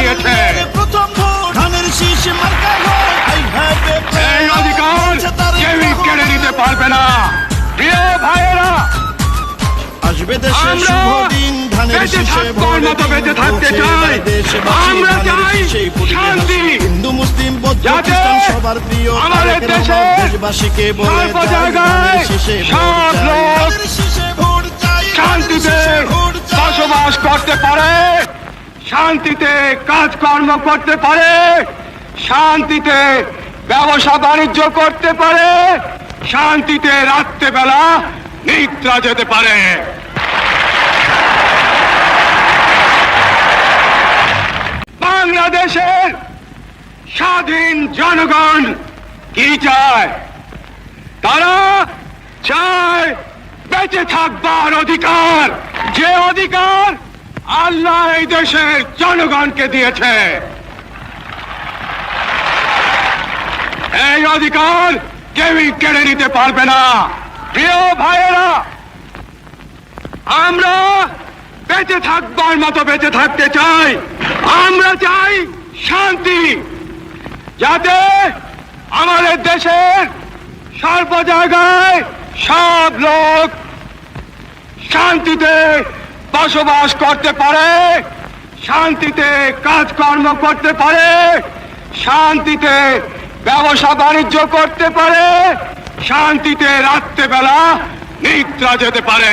দিয়েছে। প্রথম ভোট ধানের শীষ মার্কা হয়, এই অধিকার কেউই কেড়ে নিতে পারবে না। প্রিয় ভাইয়েরা, আসবে দেশে আমরা শুভ দিন, ধানের বেঁচে শীষে থাকবার মতো বেঁচে থাকতে চাই। আমরা চাই শান্তি। হিন্দু মুসলিম বৌদ্ধ যাতে খ্রিস্টান সবার প্রিয় আমাদের তারেক দেশে রহমান দেশবাসীকে বলে সর্ব যায়, জায়গায় ধানের শীষে সব ভোট চাই, লোক ধানের শীষে ভোট চাই, শান্তিতে ধানের শীষে ভোট চাই। বসবাস করতে পারে, শান্তিতে কাজকর্ম করতে পারে, শান্তিতে ব্যবসা বাণিজ্য করতে পারে, শান্তিতে রাত্রেবেলা নিদ্রা যেতে পারে। বাংলাদেশের স্বাধীন জনগণ কি চায়? তারা চায় বেঁচে থাকবার অধিকার, যে অধিকার আল্লাহ এই দেশের জনগণকে দিয়েছে। এই অধিকার কেউই কেড়ে নিতে পারবে না। প্রিয় ভাইয়েরা, আমরা বেঁচে থাকবার মতো বেঁচে থাকতে চাই। আমরা চাই শান্তি, যাতে আমাদের দেশের সর্ব জায়গায় সব লোক শান্তিতে বসবাস করতে পারে, শান্তিতে কাজকর্ম করতে পারে, শান্তিতে ব্যবসা বাণিজ্য করতে পারে, শান্তিতে রাত্রেবেলা নিদ্রা যেতে পারে।